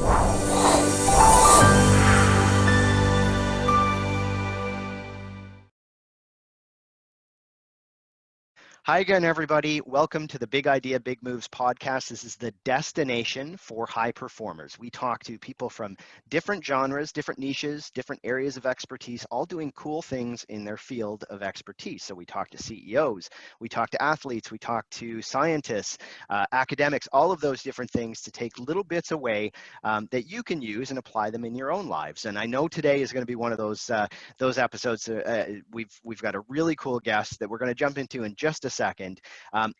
Hi again, everybody. Welcome to the Big Idea, Big Moves podcast. This is the destination for high performers. We talk to people from different genres, different niches, different areas of expertise, all doing cool things in their field of expertise. So we talk to CEOs, we talk to athletes, we talk to scientists, academics, all of those different things to take little bits away that you can use and apply them in your own lives. And I know today is going to be one of those episodes. We've got a really cool guest that we're going to jump into in just a second.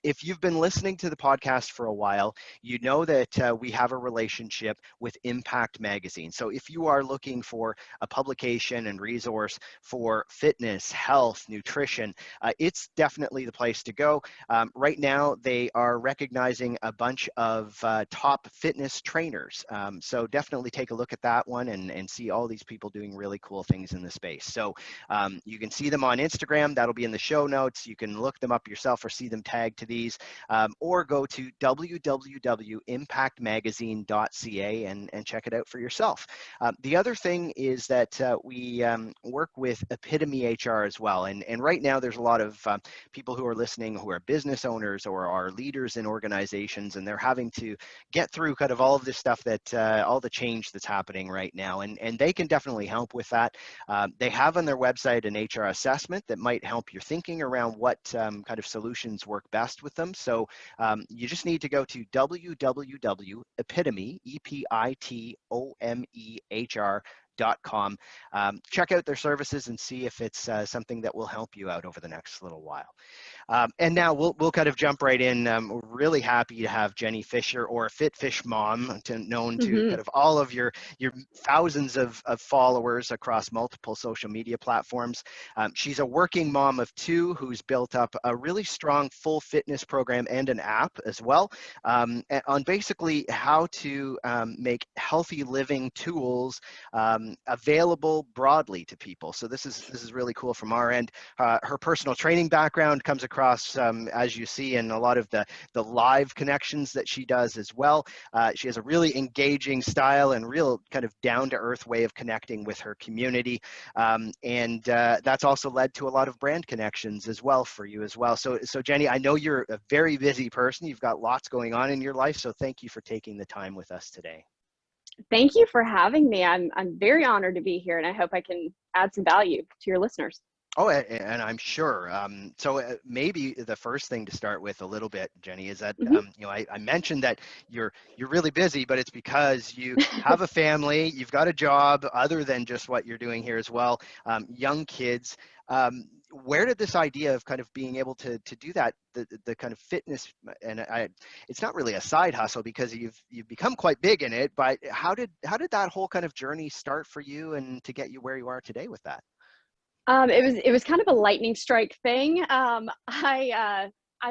If you've been listening to the podcast for a while, you know that we have a relationship with Impact Magazine. So if you are looking for a publication and resource for fitness, health, nutrition, it's definitely the place to go. Right now, they are recognizing a bunch of top fitness trainers. So definitely take a look at that one and see all these people doing really cool things in the space. So you can see them on Instagram. That'll be in the show notes. You can look them up yourself or see them tagged to these, or go to www.impactmagazine.ca and check it out for yourself. The other thing is that we work with Epitome HR as well. And right now there's a lot of people who are listening who are business owners or are leaders in organizations, and they're having to get through kind of all of this stuff that all the change that's happening right now. And they can definitely help with that. They have on their website an HR assessment that might help your thinking around what kind of solutions work best with them. So you just need to go to www.epitome, EPITOMEHR.com. Check out their services and see if it's something that will help you out over the next little while. And now we'll kind of jump right in. We're really happy to have Jenny Fisher, or fitfishmom, known to kind of all of your thousands of followers across multiple social media platforms. She's a working mom of two who's built up a really strong full fitness program and an app as well, on basically how to make healthy living tools available broadly to people. So this is really cool from our end. Her personal training background comes across, as you see, in a lot of the live connections that she does as well. She has a really engaging style and real kind of down-to-earth way of connecting with her community. And that's also led to a lot of brand connections as well for you as well. So Jenny, I know you're a very busy person. You've got lots going on in your life. So thank you for taking the time with us today. Thank you for having me. I'm very honored to be here, and I hope I can add some value to your listeners. Oh, and I'm sure. So maybe the first thing to start with a little bit, Jenny, is that I mentioned that you're really busy, but it's because you have a family, you've got a job other than just what you're doing here as well. Young kids. Where did this idea of kind of being able to do that, the kind of fitness, and it's not really a side hustle because you've become quite big in it, but how did that whole kind of journey start for you and to get you where you are today with that? It was kind of a lightning strike thing. I've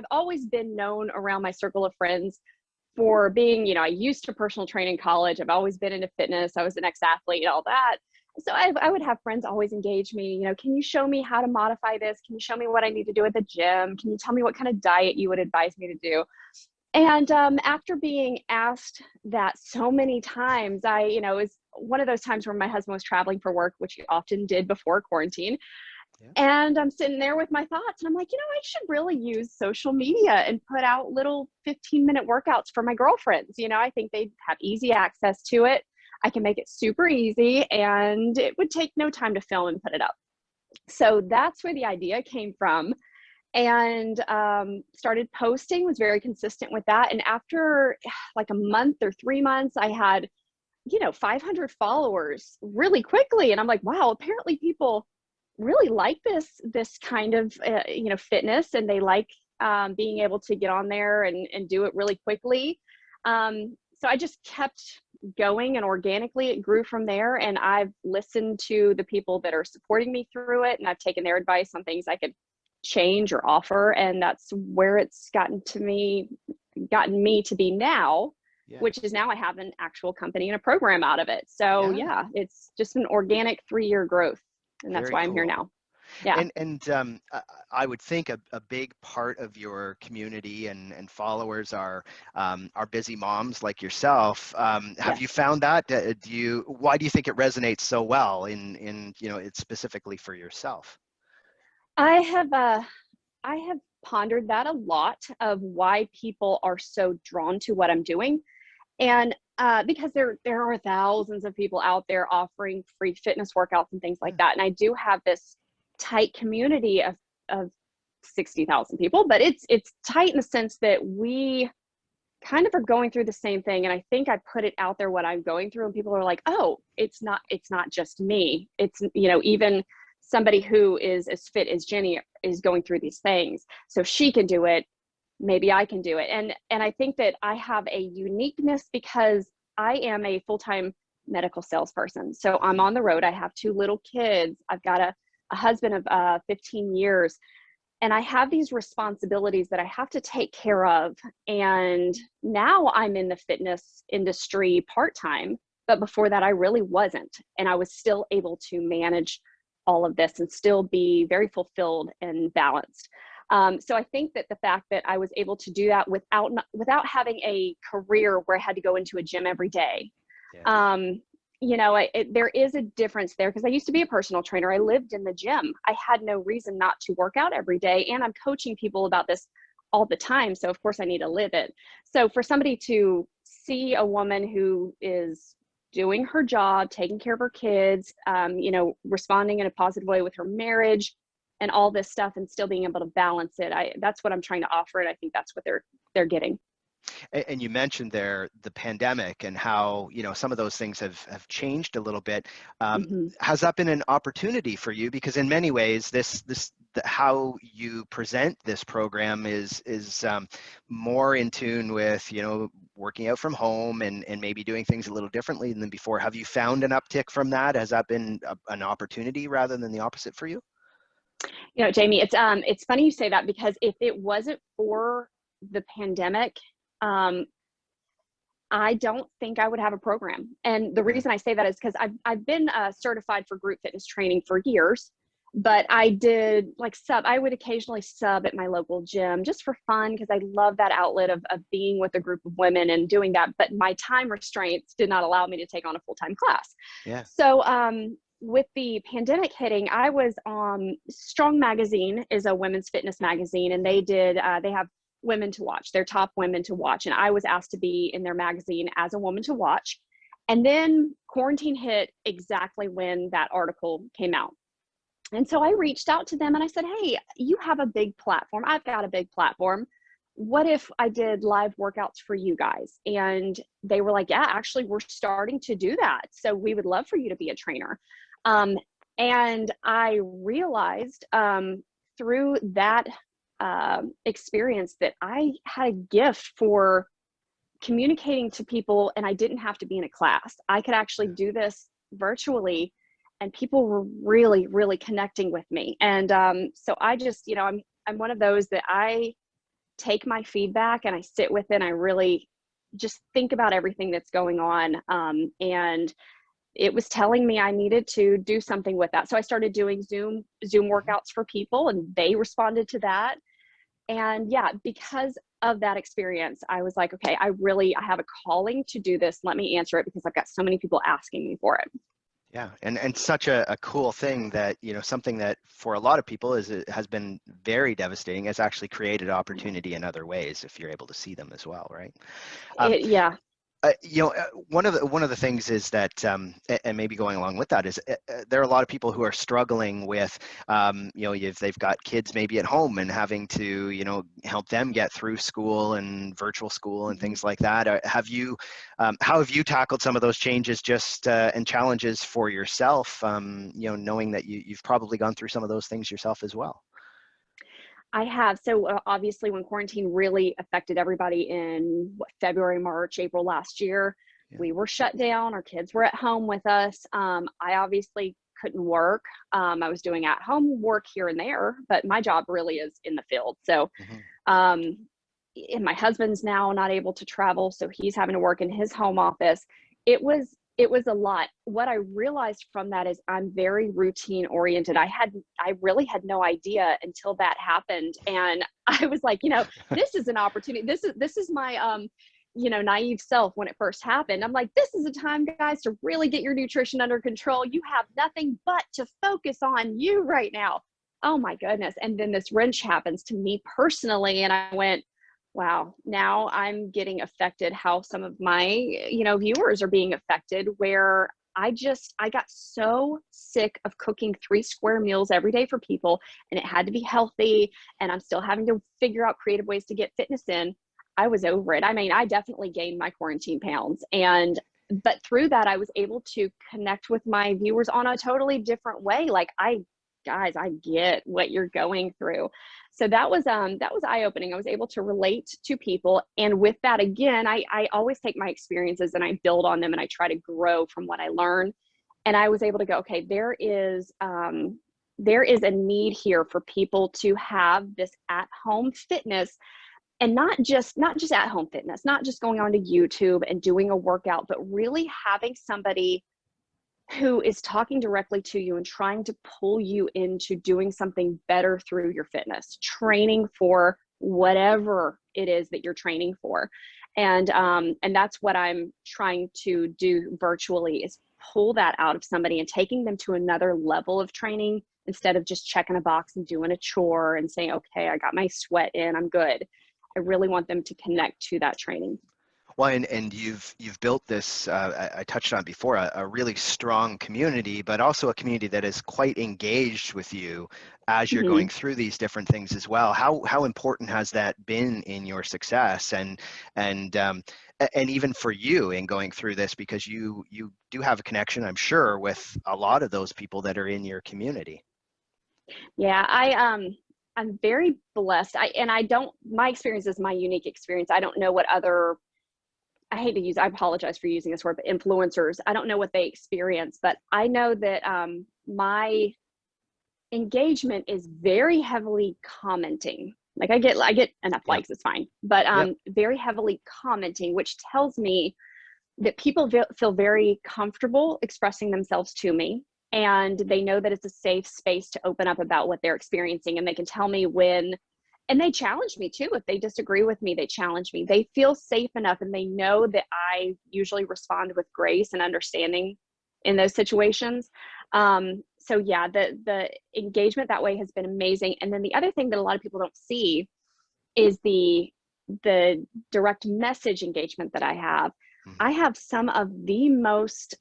always been known around my circle of friends for being, I used to personal train in college. I've always been into fitness. I was an ex-athlete and all that. So I would have friends always engage me, can you show me how to modify this? Can you show me what I need to do at the gym? Can you tell me what kind of diet you would advise me to do? And after being asked that so many times, it was one of those times where my husband was traveling for work, which he often did before quarantine. Yeah. And I'm sitting there with my thoughts, and I'm like, I should really use social media and put out little 15-minute workouts for my girlfriends. I think they'd have easy access to it. I can make it super easy, and it would take no time to film and put it up. So that's where the idea came from. And started posting, was very consistent with that. And after like a month or 3 months, I had, 500 followers really quickly. And I'm like, wow, apparently people really like this kind of, fitness, and they like being able to get on there and do it really quickly. So I just kept going, and organically it grew from there. And I've listened to the people that are supporting me through it, and I've taken their advice on things I could change or offer, and that's where it's gotten me to be now. Yeah. Which is now I have an actual company and a program out of it. So yeah, it's just an organic 3-year growth, and that's why I'm here now. Yeah. I would think a big part of your community and followers are busy moms like yourself. Have you Yes. found that? Why do you think it resonates so well in it's specifically for yourself? I have I have pondered that a lot of why people are so drawn to what I'm doing. And because there are thousands of people out there offering free fitness workouts and things like Yeah. that. And I do have this tight community of 60,000 people, but it's tight in the sense that we kind of are going through the same thing. And I think I put it out there what I'm going through, and people are like, oh, it's not just me. It's, even somebody who is as fit as Jenny is going through these things. So she can do it, maybe I can do it. And I think that I have a uniqueness because I am a full-time medical salesperson. So I'm on the road. I have two little kids. I've got a husband of 15 years. And I have these responsibilities that I have to take care of. And now I'm in the fitness industry part-time, but before that I really wasn't. And I was still able to manage all of this and still be very fulfilled and balanced. So I think that the fact that I was able to do that without having a career where I had to go into a gym every day, Yeah. um, there is a difference there because I used to be a personal trainer. I lived in the gym. I had no reason not to work out every day. And I'm coaching people about this all the time. So of course I need to live it. So for somebody to see a woman who is doing her job, taking care of her kids, responding in a positive way with her marriage and all this stuff and still being able to balance it, that's what I'm trying to offer. And I think that's what they're getting. And you mentioned there the pandemic and how some of those things have changed a little bit. Mm-hmm. Has that been an opportunity for you? Because in many ways, how you present this program is more in tune with working out from home and maybe doing things a little differently than before. Have you found an uptick from that? Has that been an opportunity rather than the opposite for you? Jamie, it's funny you say that because if it wasn't for the pandemic, um, I don't think I would have a program. And the Yeah. reason I say that is because I've been certified for group fitness training for years, but I did I would occasionally sub at my local gym just for fun because I love that outlet of being with a group of women and doing that. But my time restraints did not allow me to take on a full-time class. Yeah. So with the pandemic hitting, I was Strong Magazine is a women's fitness magazine, and they have women to watch, their top women to watch. And I was asked to be in their magazine as a woman to watch. And then quarantine hit exactly when that article came out. And so I reached out to them and I said, hey, you have a big platform. I've got a big platform. What if I did live workouts for you guys? And they were like, yeah, actually, we're starting to do that. So we would love for you to be a trainer. And I realized through that experience that I had a gift for communicating to people, and I didn't have to be in a class. I could actually do this virtually, and people were really, really connecting with me. And so I just, I'm one of those that I take my feedback and I sit with it. And I really just think about everything that's going on. And it was telling me I needed to do something with that. So I started doing Zoom workouts for people, and they responded to that. And yeah, because of that experience, I was like, okay, I have a calling to do this. Let me answer it because I've got so many people asking me for it. Yeah, and such a cool thing that something that for a lot of people has been very devastating has actually created opportunity in other ways if you're able to see them as well, right? Um, Yeah. one of the things is that, and maybe going along with that is there are a lot of people who are struggling with, if they've got kids maybe at home and having to, help them get through school and virtual school and things like that. How have you tackled some of those changes and challenges for yourself? Knowing that you've probably gone through some of those things yourself as well. I have. So obviously when quarantine really affected everybody in February, March, April last year, Yeah. we were shut down. Our kids were at home with us. I obviously couldn't work. I was doing at home work here and there, but my job really is in the field. So, and my husband's now not able to travel, so he's having to work in his home office. It was it was a lot. What I realized from that is I'm very routine oriented. I really had no idea until that happened. And I was like, this is an opportunity. This is my, naive self when it first happened. I'm like, this is a time, guys, to really get your nutrition under control. You have nothing but to focus on you right now. Oh my goodness. And then this wrench happens to me personally. And I went, wow, now I'm getting affected how some of my, viewers are being affected, where I got so sick of cooking 3 square meals every day for people, and it had to be healthy, and I'm still having to figure out creative ways to get fitness in. I was over it. I mean, I definitely gained my quarantine pounds, but through that, I was able to connect with my viewers on a totally different way. Like, guys, I get what you're going through. So that was eye-opening. I was able to relate to people. And with that, again, I always take my experiences and I build on them, and I try to grow from what I learn. And I was able to go, okay, there is a need here for people to have this at-home fitness, and not just at-home fitness, not just going onto YouTube and doing a workout, but really having somebody who is talking directly to you and trying to pull you into doing something better through your fitness, training for whatever it is that you're training for. And that's what I'm trying to do virtually, is pull that out of somebody and taking them to another level of training, instead of just checking a box and doing a chore and saying, okay, I got my sweat in, I'm good. I really want them to connect to that training. Well, and you've built this, I touched on before, a really strong community, but also a community that is quite engaged with you as you're going through these different things as well. How important has that been in your success, and even for you in going through this, because you do have a connection, I'm sure, with a lot of those people that are in your community. Yeah, I'm very blessed. My experience is my unique experience. I don't know what other, I apologize for using this word, but influencers, I don't know what they experience, but I know that my engagement is very heavily commenting. Like, I get enough likes, it's fine, but very heavily commenting, which tells me that people feel very comfortable expressing themselves to me, and they know that it's a safe space to open up about what they're experiencing, and they can tell me when. And they challenge me too. If they disagree with me, they challenge me. They feel safe enough, and they know that I usually respond with grace and understanding in those situations. So yeah, the engagement that way has been amazing. And then the other thing that a lot of people don't see is the direct message engagement that I have. I have some of the most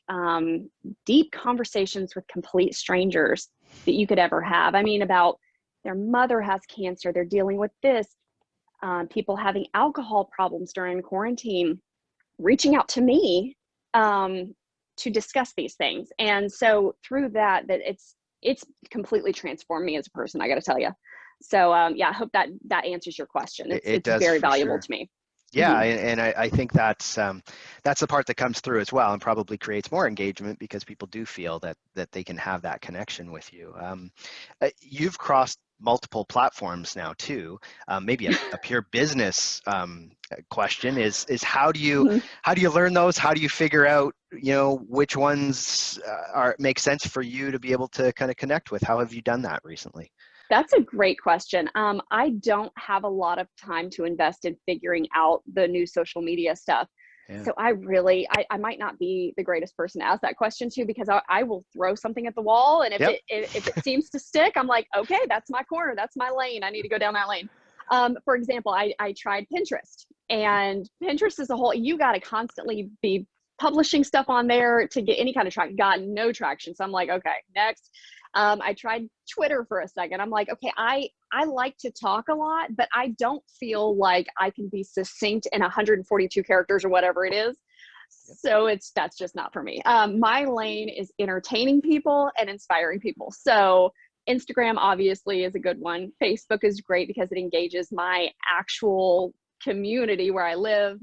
deep conversations with complete strangers that you could ever have. I mean, about their mother has cancer, they're dealing with this, people having alcohol problems during quarantine, reaching out to me to discuss these things. And so through that it's completely transformed me as a person, I got to tell you. So yeah, I hope that answers your question. It's does, very for valuable sure. to me. Yeah, and I think that's the part that comes through as well, and probably creates more engagement, because people do feel that they can have that connection with you. You've crossed multiple platforms now too. Maybe a pure business question is how do you learn those? How do you figure out which ones make sense for you to be able to kind of connect with? How have you done that recently? That's a great question. I don't have a lot of time to invest in figuring out the new social media stuff. Yeah. So I might not be the greatest person to ask that question to, because I will throw something at the wall. And if it seems to stick, I'm like, okay, that's my corner. That's my lane. I need to go down that lane. For example, I tried Pinterest, and Pinterest is you got to constantly be publishing stuff on there to get any kind of traction. Got no traction. So I'm like, okay, next. I tried Twitter for a second. I'm like, okay, I like to talk a lot, but I don't feel like I can be succinct in 142 characters or whatever it is. So that's just not for me. My lane is entertaining people and inspiring people. So Instagram obviously is a good one. Facebook is great because it engages my actual community where I live,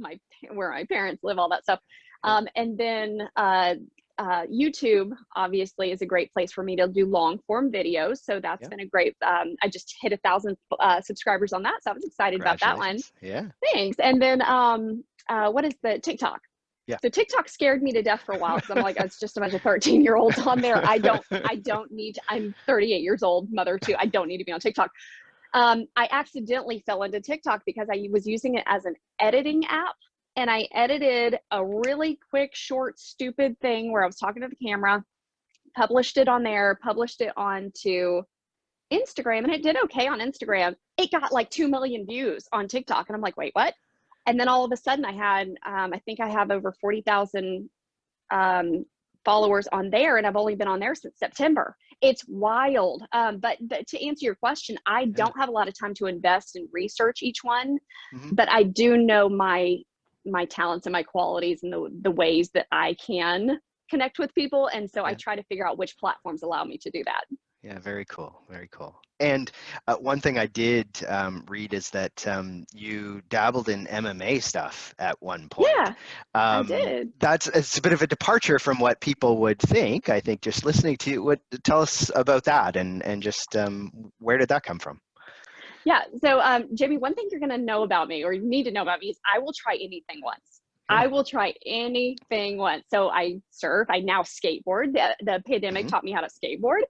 where my parents live, all that stuff. And then YouTube obviously is a great place for me to do long form videos. So that's been a great, I just hit 1,000 subscribers on that. So I was excited about that one. Yeah. Thanks. And then what is the TikTok? Yeah. So TikTok scared me to death for a while because I'm like, it's just a bunch of 13-year-olds on there. I don't need, I'm 38 years old, mother too. I don't need to be on TikTok. I accidentally fell into TikTok because I was using it as an editing app, and I edited a really quick, short, stupid thing where I was talking to the camera, published it on there, published it onto Instagram, and it did okay on Instagram. It got like 2 million views on TikTok, and I'm like, wait, what? And then all of a sudden I had, I think I have over 40,000 followers on there, and I've only been on there since September. It's wild. But to answer your question, I don't have a lot of time to invest and research each one, but I do know my talents and my qualities and the ways that I can connect with people. And so I try to figure out which platforms allow me to do that. Yeah, very cool, very cool. And one thing I did read is that you dabbled in MMA stuff at one point. Yeah, I did. It's a bit of a departure from what people would think. I think just listening to you, tell us about that, and just where did that come from? Yeah. So, Jamie, one thing you're going to know about me, or you need to know about me, is I will try anything once. I will try anything once. So I surf, I now skateboard. The pandemic taught me how to skateboard.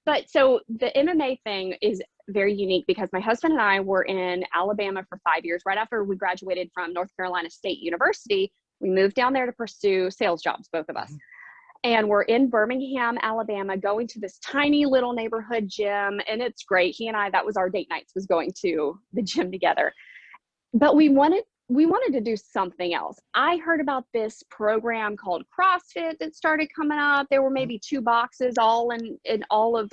But so the MMA thing is very unique because my husband and I were in Alabama for 5 years. Right after we graduated from North Carolina State University, we moved down there to pursue sales jobs, both of us. And we're in Birmingham, Alabama, going to this tiny little neighborhood gym. And it's great. He and I, that was our date nights, was going to the gym together. But we wanted to do something else. I heard about this program called CrossFit that started coming up. There were maybe 2 boxes all in all of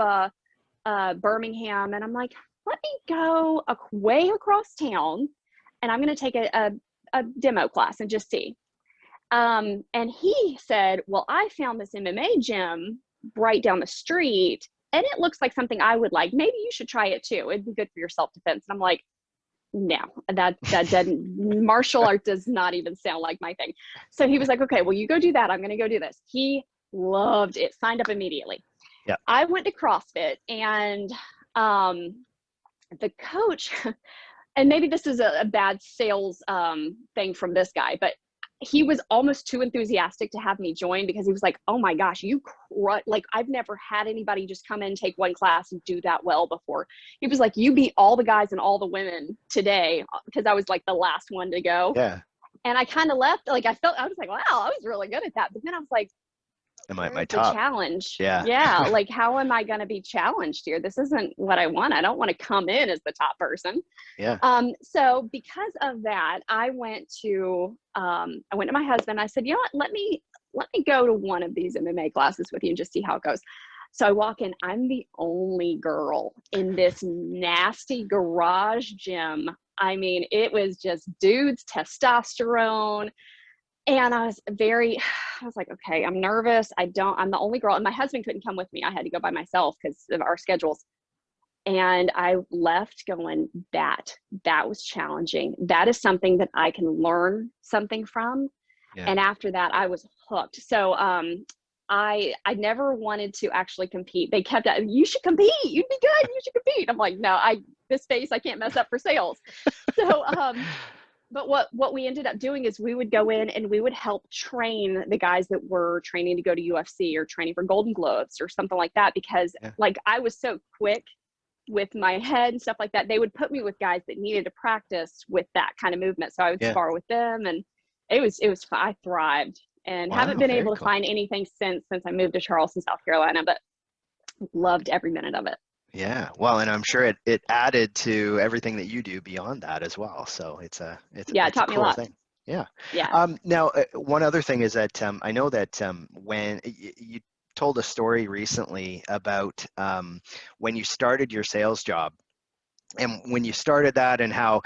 Birmingham. And I'm like, let me go way across town, and I'm going to take a demo class and just see. And he said, well, I found this MMA gym right down the street, and it looks like something I would like. Maybe you should try it too. It'd be good for your self-defense. And I'm like, no, that doesn't, martial art does not even sound like my thing. So he was like, okay, well, you go do that. I'm going to go do this. He loved it, signed up immediately. Yeah. I went to CrossFit, and the coach, and maybe this is a bad sales thing from this guy, but he was almost too enthusiastic to have me join because he was like, oh my gosh, like I've never had anybody just come in, take one class and do that well before. He was like, you beat all the guys and all the women today, because I was like the last one to go. Yeah. And I kind of left, like I was like, wow, I was really good at that. But then I was like, am I at my the top? challenge? Yeah. Like, how am I going to be challenged here? This isn't what I want. I don't want to come in as the top person. Yeah. So because of that, I went to my husband. I said, you know what? Let me go to one of these MMA classes with you and just see how it goes. So I walk in. I'm the only girl in this nasty garage gym. I mean, it was just dudes, testosterone. And I was like, okay, I'm nervous. I'm the only girl, and my husband couldn't come with me. I had to go by myself because of our schedules. And I left going, that was challenging. That is something that I can learn something from. Yeah. And after that, I was hooked. So I never wanted to actually compete. They kept, you should compete. You'd be good. You should compete. I'm like, no, this face, I can't mess up for sales. So, but what we ended up doing is we would go in and we would help train the guys that were training to go to UFC or training for Golden Gloves or something like that, because like I was so quick with my head and stuff like that. They would put me with guys that needed to practice with that kind of movement. So I would spar with them, and it was I thrived, and haven't been able to find anything since I moved to Charleston, South Carolina, but loved every minute of it. Yeah, well, and I'm sure it added to everything that you do beyond that as well. So it taught me a lot. Thing. Yeah. Yeah. Now, one other thing is that I know that when you told a story recently about when you started your sales job, and when you started that, and how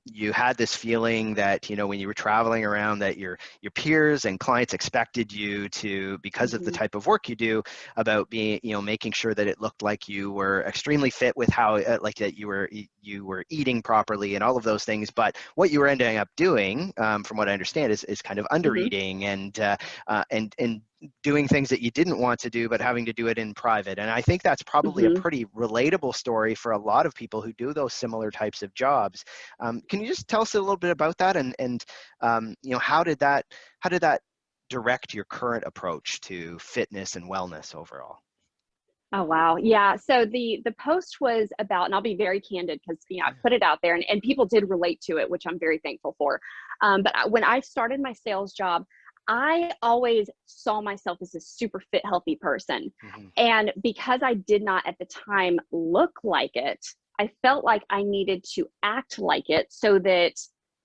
you had this feeling that, you know, when you were traveling around, that your peers and clients expected you to, because of the type of work you do, about being, you know, making sure that it looked like you were extremely fit with how, like that you were eating properly and all of those things. But what you were ending up doing, from what I understand, is kind of under eating and doing things that you didn't want to do, but having to do it in private. And I think that's probably a Mm-hmm. pretty relatable story for a lot of people who do those similar types of jobs. Can you just tell us a little bit about that? And how did that direct your current approach to fitness and wellness overall? Oh, wow. Yeah. So the post was about, and I'll be very candid because, I put it out there and people did relate to it, which I'm very thankful for. When I started my sales job, I always saw myself as a super fit, healthy person. Mm-hmm. And because I did not at the time look like it, I felt like I needed to act like it so that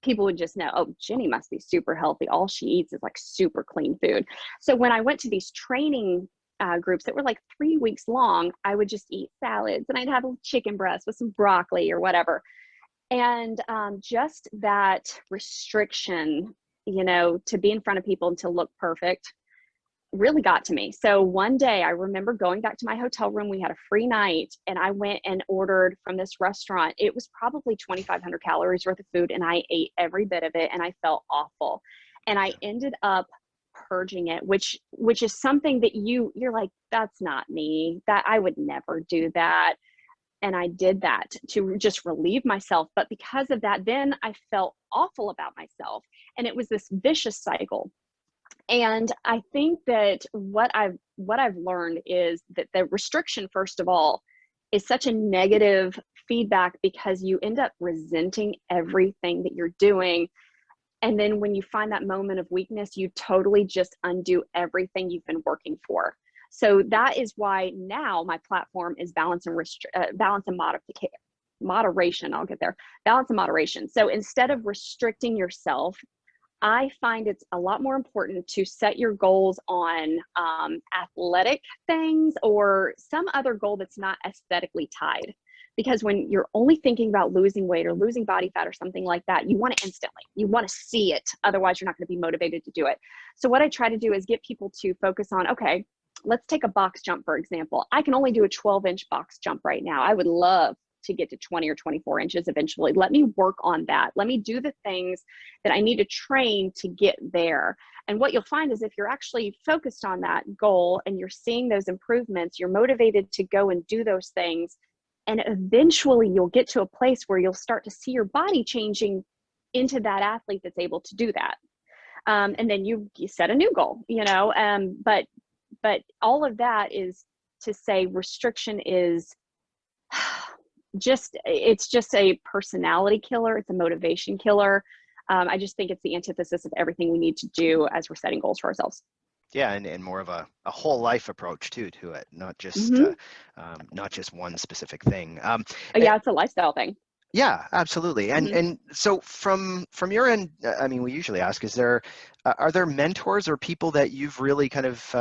people would just know, oh, Jenny must be super healthy. All she eats is like super clean food. So when I went to these training groups that were like 3 weeks long, I would just eat salads and I'd have a chicken breast with some broccoli or whatever. And just that restriction, to be in front of people and to look perfect really got to me. So one day I remember going back to my hotel room. We had a free night and I went and ordered from this restaurant. It was probably 2,500 calories worth of food and I ate every bit of it and I felt awful. And I ended up purging it, which is something that you're like, that's not me, that I would never do that. And I did that to just relieve myself. But because of that, then I felt awful about myself. And it was this vicious cycle. And I think that what I've learned is that the restriction, first of all, is such a negative feedback because you end up resenting everything that you're doing. And then when you find that moment of weakness, you totally just undo everything you've been working for. So that is why now my platform is balance and moderation. I'll get there. Balance and moderation. So instead of restricting yourself, I find it's a lot more important to set your goals on athletic things or some other goal that's not aesthetically tied. Because when you're only thinking about losing weight or losing body fat or something like that, you want it instantly. You want to see it. Otherwise, you're not going to be motivated to do it. So what I try to do is get people to focus on, okay, let's take a box jump, for example. I can only do a 12-inch box jump right now. I would love to get to 20 or 24 inches eventually. Let me work on that. Let me do the things that I need to train to get there. And what you'll find is if you're actually focused on that goal and you're seeing those improvements, you're motivated to go and do those things. And eventually you'll get to a place where you'll start to see your body changing into that athlete that's able to do that. And then you set a new goal, but all of that is to say restriction is it's just a personality killer. It's a motivation killer. I just think it's the antithesis of everything we need to do as we're setting goals for ourselves. Yeah, and more of a whole life approach too to it, not just one specific thing. Yeah, it's a lifestyle thing. Yeah, absolutely. And so from your end, I mean, we usually ask, are there mentors or people that you've really kind of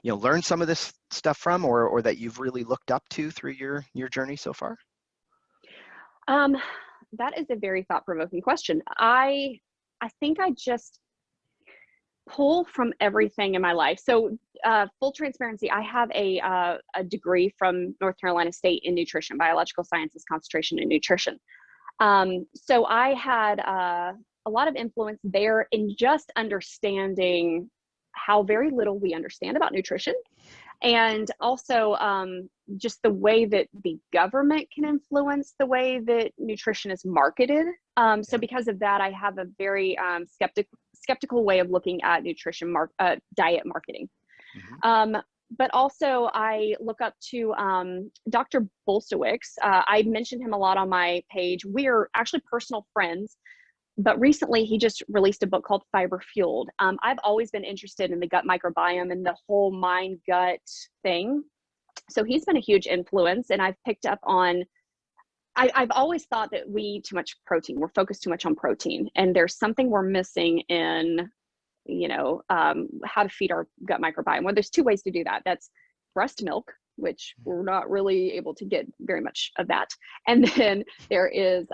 learned some of this stuff from, or that you've really looked up to through your journey so far? That is a very thought-provoking question. I think I just pull from everything in my life. So full transparency, I have a degree from North Carolina State in nutrition, biological sciences, concentration in nutrition. So I had a lot of influence there in just understanding how very little we understand about nutrition. And also just the way that the government can influence the way that nutrition is marketed. So because of that, I have a very skeptical way of looking at nutrition diet marketing. But also I look up to Dr. Bolsewicz. I mentioned him a lot on my page. We are actually personal friends. But recently, he just released a book called Fiber Fueled. I've always been interested in the gut microbiome and the whole mind-gut thing. So he's been a huge influence, and I've picked up on, I've always thought that we eat too much protein. We're focused too much on protein, and there's something we're missing in, how to feed our gut microbiome. Well, there's two ways to do that. That's breast milk, which we're not really able to get very much of that. And then there is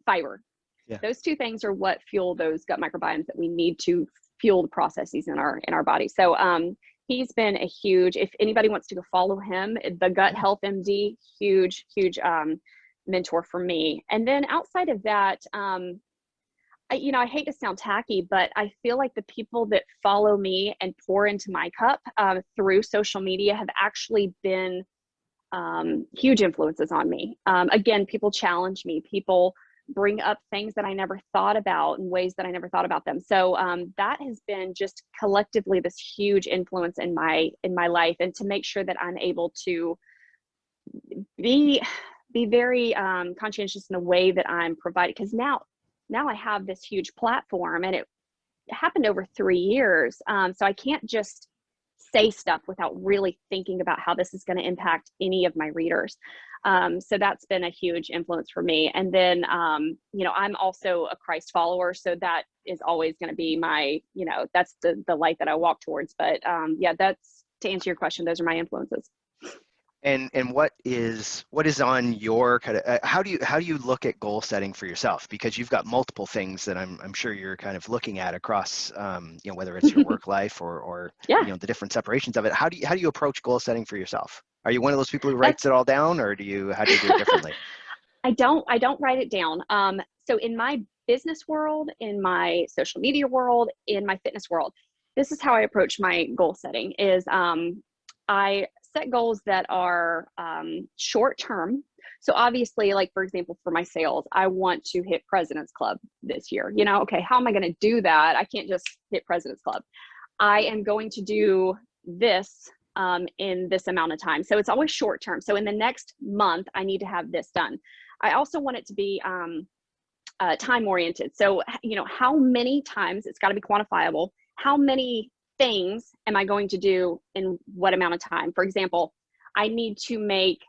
fiber. Yeah. Those two things are what fuel those gut microbiomes that we need to fuel the processes in our body. So he's been a huge, if anybody wants to go follow him, the Gut Health MD, huge mentor for me. And then outside of that, I hate to sound tacky, but I feel like the people that follow me and pour into my cup through social media have actually been huge influences on me. Again, people challenge me. People bring up things that I never thought about in ways that I never thought about them. So that has been just collectively this huge influence in my life, and to make sure that I'm able to be very conscientious in the way that I'm providing, because now I have this huge platform, and it happened over 3 years. So I can't just say stuff without really thinking about how this is going to impact any of my readers. So that's been a huge influence for me. And then, I'm also a Christ follower. So that is always going to be my, that's the light that I walk towards. But yeah, that's, to answer your question, those are my influences. And what is on your kind of how do you look at goal setting for yourself? Because you've got multiple things that I'm sure you're kind of looking at across whether it's your work life or Yeah. the different separations of it. How do you approach goal setting for yourself? Are you one of those people who writes That's it all down, or how do you do it differently? I don't write it down. So in my business world, in my social media world, in my fitness world, this is how I approach my goal setting is I set goals that are short term. So obviously, like for example, for my sales, I want to hit President's Club this year. Okay, how am I going to do that? I can't just hit President's Club. I am going to do this in this amount of time. So it's always short term. So in the next month, I need to have this done. I also want it to be time oriented. So, how many times, it's got to be quantifiable. How many things am I going to do in what amount of time? For example, I need to make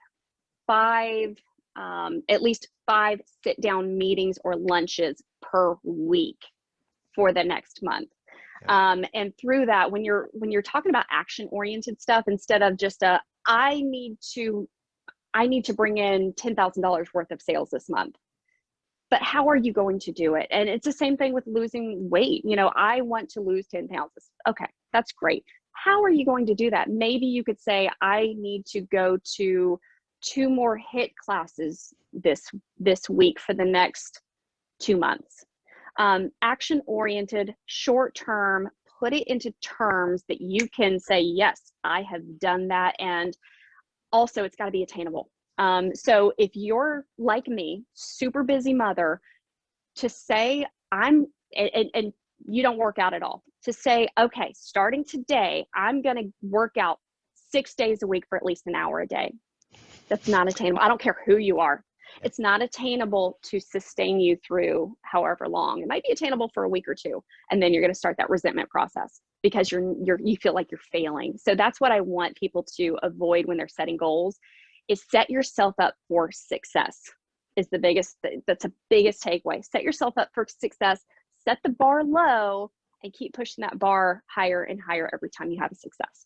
at least 5 sit down meetings or lunches per week for the next month. Yeah. And through that, when you're talking about action oriented stuff, instead of just I need to bring in $10,000 worth of sales this month. But how are you going to do it? And it's the same thing with losing weight. I want to lose 10 pounds. Okay, that's great. How are you going to do that? Maybe you could say, I need to go to 2 more HIIT classes this week for the next 2 months. Action oriented, short term, put it into terms that you can say, yes, I have done that. And also, it's got to be attainable. So if you're like me, super busy mother, to say and you don't work out at all, to say, okay, starting today, I'm going to work out 6 days a week for at least an hour a day. That's not attainable. I don't care who you are. It's not attainable to sustain you through however long. It might be attainable for a week or 2, and then you're going to start that resentment process because you feel like you're failing. So that's what I want people to avoid when they're setting goals, is set yourself up for success. That's the biggest takeaway. Set yourself up for success, set the bar low, and keep pushing that bar higher and higher every time you have a success.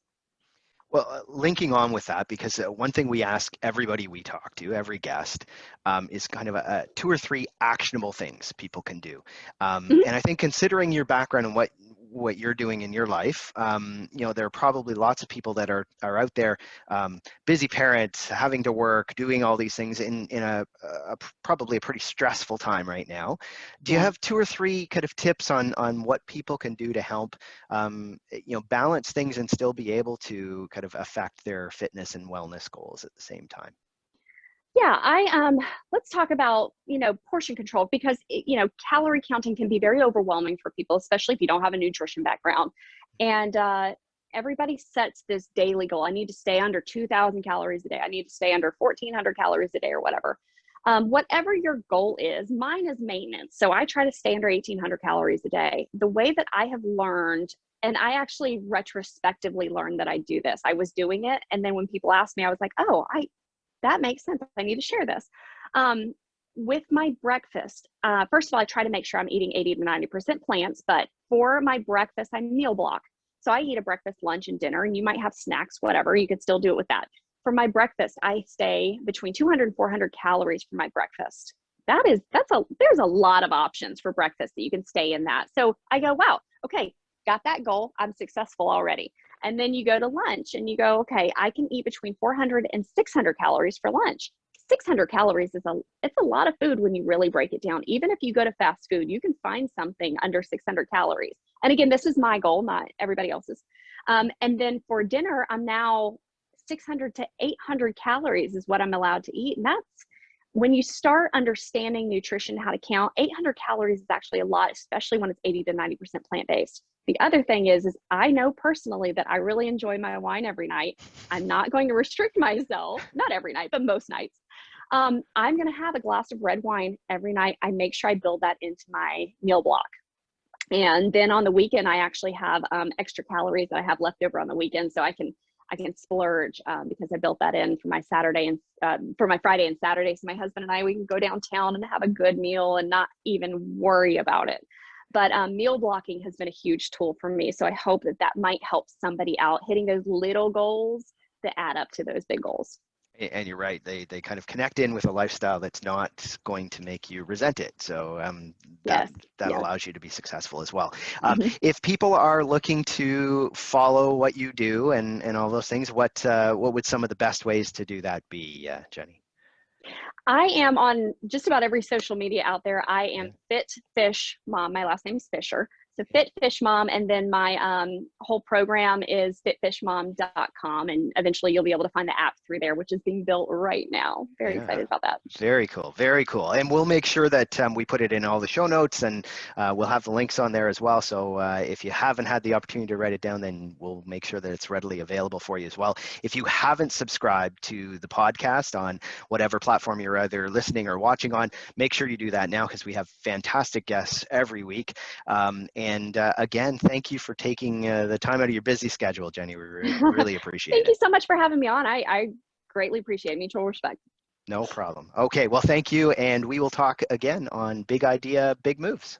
Well, linking on with that, because one thing we ask everybody we talk to, every guest, is kind of 2 or 3 actionable things people can do. And I think considering your background and what you're doing in your life, there are probably lots of people that are out there, busy parents, having to work, doing all these things in a probably a pretty stressful time right now. Do you have 2 or 3 kind of tips on what people can do to help, balance things and still be able to kind of affect their fitness and wellness goals at the same time? Yeah, let's talk about, portion control, because, calorie counting can be very overwhelming for people, especially if you don't have a nutrition background. And everybody sets this daily goal. I need to stay under 2,000 calories a day. I need to stay under 1,400 calories a day, or whatever. Whatever your goal is, mine is maintenance. So I try to stay under 1,800 calories a day. The way that I have learned, and I actually retrospectively learned that I do this. I was doing it, and then when people asked me, I was like, oh, that makes sense. I need to share this. With my breakfast, first of all, I try to make sure I'm eating 80 to 90% plants, but for my breakfast, I meal block. So I eat a breakfast, lunch, and dinner, and you might have snacks, whatever. You could still do it with that. For my breakfast, I stay between 200 and 400 calories for my breakfast. There's a lot of options for breakfast that you can stay in that. So I go, wow, okay, got that goal. I'm successful already. And then you go to lunch and you go, okay, I can eat between 400 and 600 calories for lunch. 600 calories it's a lot of food when you really break it down. Even if you go to fast food, you can find something under 600 calories. And again, this is my goal, not everybody else's. And then for dinner, I'm now 600 to 800 calories is what I'm allowed to eat. And that's when you start understanding nutrition, how to count. 800 calories is actually a lot, especially when it's 80 to 90% plant-based. The other thing is I know personally that I really enjoy my wine every night. I'm not going to restrict myself, not every night, but most nights. I'm going to have a glass of red wine every night. I make sure I build that into my meal block. And then on the weekend, I actually have extra calories that I have left over on the weekend, so I can splurge because I built that in for my Saturday and for my Friday and Saturday. So my husband and I, we can go downtown and have a good meal and not even worry about it. But meal blocking has been a huge tool for me. So I hope that might help somebody out, hitting those little goals that add up to those big goals. And you're right, they kind of connect in with a lifestyle that's not going to make you resent it. So that allows you to be successful as well. If people are looking to follow what you do and all those things, what would some of the best ways to do that be, Jenny? I am on just about every social media out there. I am fitfishmom. My last name is Fisher. So fitfishmom, and then my whole program is fitfishmom.com, and eventually you'll be able to find the app through there, which is being built right now. Very excited about that. Very cool. Very cool. And we'll make sure that we put it in all the show notes, and we'll have the links on there as well. So if you haven't had the opportunity to write it down, then we'll make sure that it's readily available for you as well. If you haven't subscribed to the podcast on whatever platform you're either listening or watching on, make sure you do that now, because we have fantastic guests every week. And again, thank you for taking the time out of your busy schedule, Jenny. We really appreciate it. Thank you so much for having me on. I greatly appreciate it. Mutual respect. No problem. Okay, well, thank you. And we will talk again on Big Idea, Big Moves.